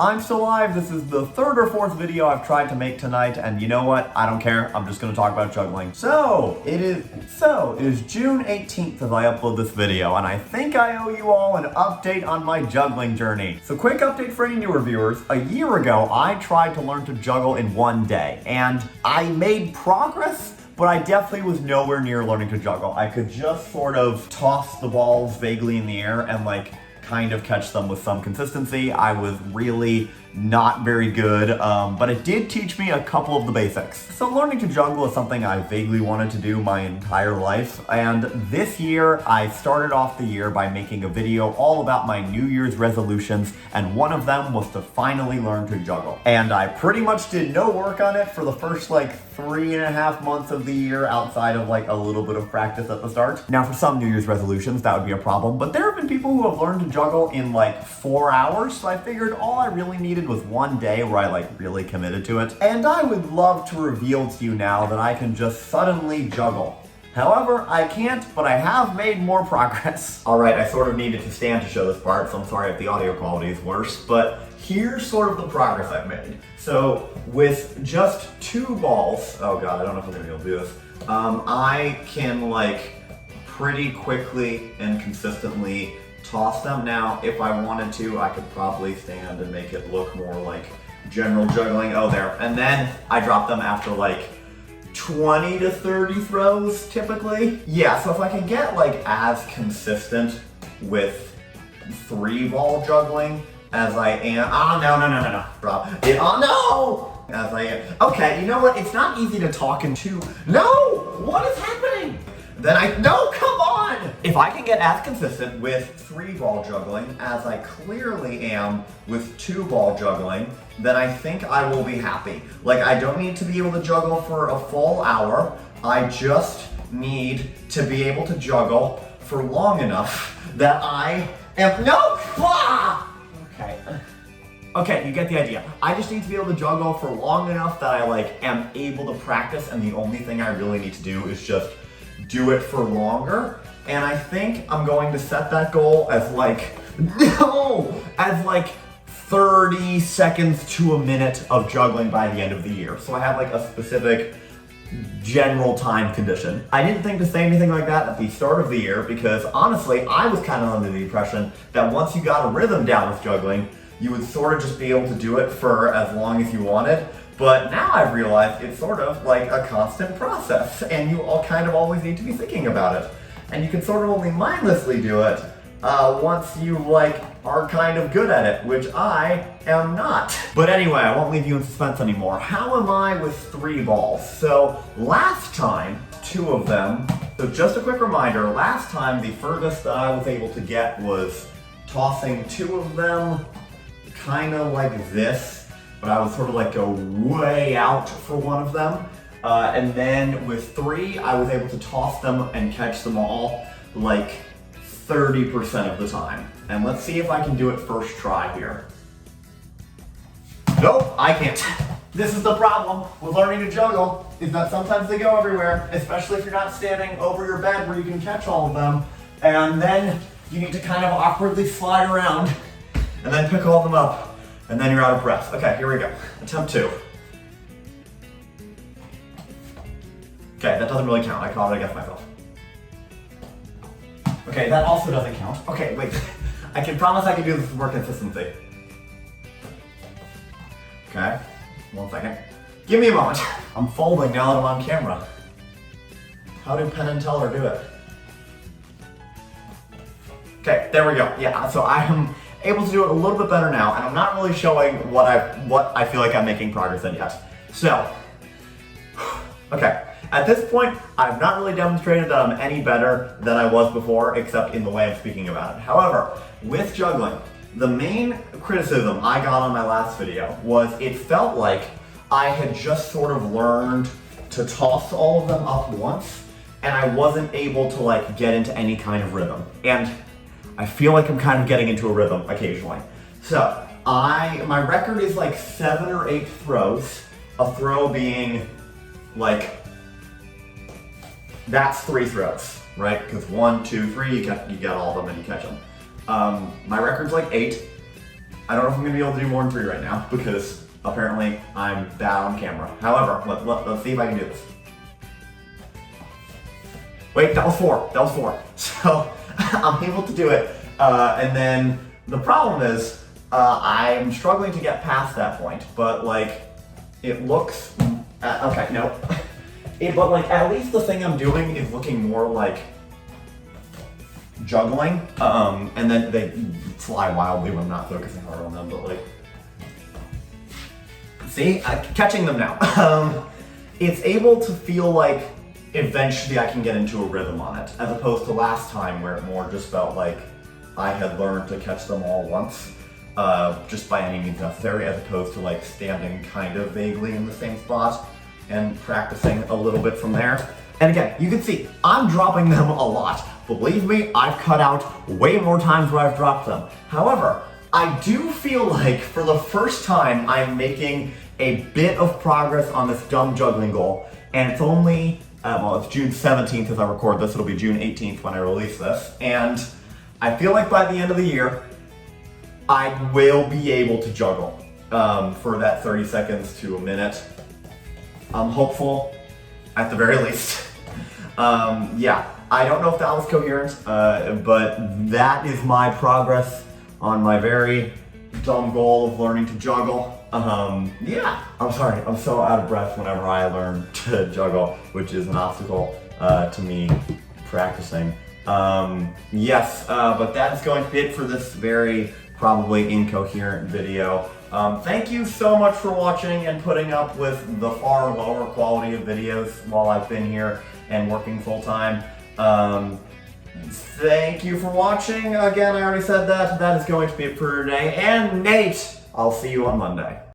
I'm still alive. This is the third or fourth video I've tried to make tonight, and you know what? I don't care. I'm just gonna talk about juggling. So it is June 18th as I upload this video, and I think I owe you all an update on my juggling journey. So quick update for any newer viewers. A year ago, I tried to learn to juggle in one day, and I made progress, but I definitely was nowhere near learning to juggle. I could just sort of toss the balls vaguely in the air and kind of catch them with some consistency. I was really not very good, but it did teach me a couple of the basics. So learning to juggle is something I vaguely wanted to do my entire life, and this year I started off the year by making a video all about my New Year's resolutions, and one of them was to finally learn to juggle. And I pretty much did no work on it for the first 3.5 months of the year outside of a little bit of practice at the start. Now for some New Year's resolutions that would be a problem, but there have been people who have learned to juggle in 4 hours, so I figured all I really needed was one day where I really committed to it. And I would love to reveal to you now that I can just suddenly juggle. However, I can't, but I have made more progress. Alright, I sort of needed to stand to show this part, so I'm sorry if the audio quality is worse, but here's sort of the progress I've made. So with just 2 balls, oh god, I don't know if I'm gonna be able to do this, I can pretty quickly and consistently toss them. Now, if I wanted to, I could probably stand and make it look more like general juggling. Oh, there. And then I drop them after 20 to 30 throws, typically. Yeah, so if I can get as consistent with 3-ball juggling as I am, no. Drop it, oh no! As I am, okay, you know what? It's not easy to talk in 2, no! What is happening? Then no, come on! If I can get as consistent with 3-ball juggling as I clearly am with 2-ball juggling, then I think I will be happy. I don't need to be able to juggle for a full hour. I just need to be able to juggle for long enough that I am, no! Ah! Okay, you get the idea. I just need to be able to juggle for long enough that I am able to practice, and the only thing I really need to do is just do it for longer. And I think I'm going to set that goal as 30 seconds to a minute of juggling by the end of the year. So I have a specific general time condition. I didn't think to say anything like that at the start of the year because honestly, I was kind of under the impression that once you got a rhythm down with juggling, you would sort of just be able to do it for as long as you wanted. But now I've realized it's sort of a constant process, and you all kind of always need to be thinking about it. And you can sort of only mindlessly do it once you are kind of good at it, which I am not. But anyway, I won't leave you in suspense anymore. How am I with 3 balls? So last time, 2 of them, so just a quick reminder, last time the furthest that I was able to get was tossing 2 of them kind of like this. But I would sort of go way out for one of them. And then with 3, I was able to toss them and catch them all 30% of the time. And let's see if I can do it first try here. Nope, I can't. This is the problem with learning to juggle, is that sometimes they go everywhere, especially if you're not standing over your bed where you can catch all of them. And then you need to kind of awkwardly slide around and then pick all of them up. And then you're out of breath. Okay, here we go. Attempt 2. Okay, that doesn't really count. I caught it against myself. Okay, that also doesn't count. Okay, wait. I can promise I can do this with more consistency. Okay, 1 second. Give me a moment. I'm folding now that I'm on camera. How do Penn and Teller do it? Okay, there we go. Yeah, so I am able to do it a little bit better now, and I'm not really showing what I feel like I'm making progress in yet. So, okay, at this point, I've not really demonstrated that I'm any better than I was before, except in the way I'm speaking about it. However, with juggling, the main criticism I got on my last video was it felt like I had just sort of learned to toss all of them up once, and I wasn't able to get into any kind of rhythm. And I feel like I'm kind of getting into a rhythm occasionally. So, my record is 7 or 8 throws. A throw being that's 3 throws, right? Because 1, 2, 3, you get all of them and you catch them. My record's 8. I don't know if I'm gonna be able to do more than 3 right now because apparently I'm bad on camera. However, let's see if I can do this. Wait, that was 4. That was 4. So I'm able to do it. And then the problem is I'm struggling to get past that point, but like it looks, okay, no. But like at least the thing I'm doing is looking more like juggling. And then they fly wildly when I'm not focusing hard on them, but like, see, catching them now. It's able to feel like eventually I can get into a rhythm on it, as opposed to last time where it more just felt like I had learned to catch them all once, just by any means necessary, as opposed to like standing kind of vaguely in the same spot and practicing a little bit from there. And again, you can see I'm dropping them a lot. Believe me, I've cut out way more times where I've dropped them. However, I do feel like for the first time I'm making a bit of progress on this dumb juggling goal, and it's only well, it's June 17th as I record this. It'll be June 18th when I release this. And I feel like by the end of the year, I will be able to juggle for that 30 seconds to a minute. I'm hopeful, at the very least. Yeah, I don't know if that was coherent, but that is my progress on my very dumb goal of learning to juggle. Yeah, I'm sorry, I'm so out of breath whenever I learn to juggle, which is an obstacle to me practicing. Yes, but that's going to be it for this very probably incoherent video. Thank you so much for watching and putting up with the far lower quality of videos while I've been here and working full time. Thank you for watching. Again, I already said that. That is going to be it for today. And Nate, I'll see you on Monday.